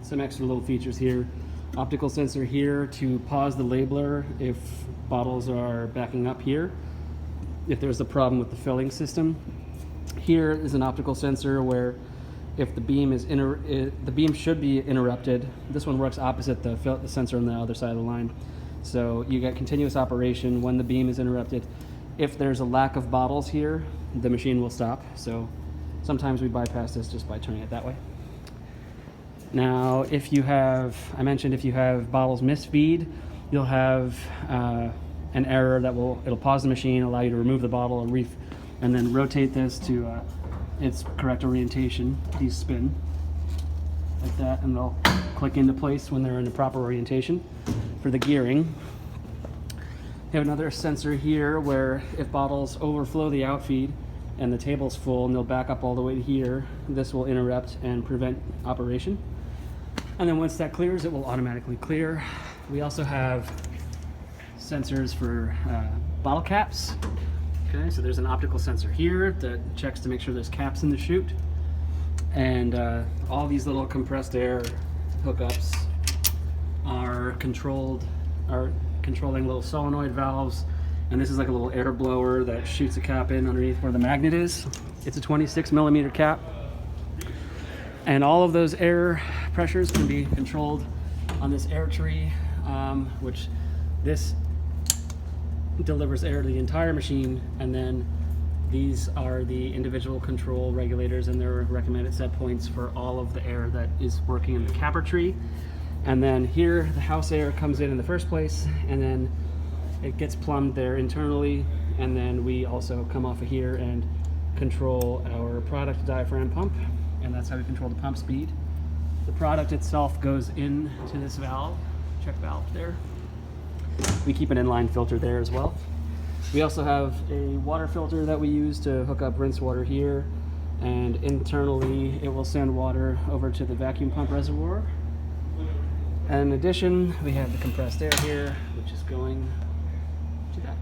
some extra little features here. Optical sensor here to pause the labeler if bottles are backing up here, if there's a problem with the filling system. Here is an optical sensor where if the beam is the beam should be interrupted. This one works opposite the sensor on the other side of the line. So you get continuous operation when the beam is interrupted. If there's a lack of bottles here, the machine will stop. So sometimes we bypass this just by turning it that way. Now, if you have, I mentioned if you have bottles misfeed, you'll have an error that it'll pause the machine, allow you to remove the bottle and then rotate this to its correct orientation. These spin like that, and they'll click into place when they're in the proper orientation. For the gearing, you have another sensor here where if bottles overflow the outfeed and the table's full and they'll back up all the way to here, this will interrupt and prevent operation. And then once that clears, it will automatically clear. We also have sensors for bottle caps. Okay, so there's an optical sensor here that checks to make sure there's caps in the chute. And all these little compressed air hookups are controlling little solenoid valves. And this is like a little air blower that shoots a cap in underneath where the magnet is. It's a 26mm cap. And all of those air pressures can be controlled on this air tree, which this delivers air to the entire machine, and then these are the individual control regulators and their recommended set points for all of the air that is working in the capper tree. And then here the house air comes in the first place, and then it gets plumbed there internally, and then we also come off of here and control our product diaphragm pump, and that's how we control the pump speed. The product itself goes into this valve, check valve there. We keep an inline filter there as well. We also have a water filter that we use to hook up rinse water here, and internally it will send water over to the vacuum pump reservoir. And in addition, we have the compressed air here, which is going to that.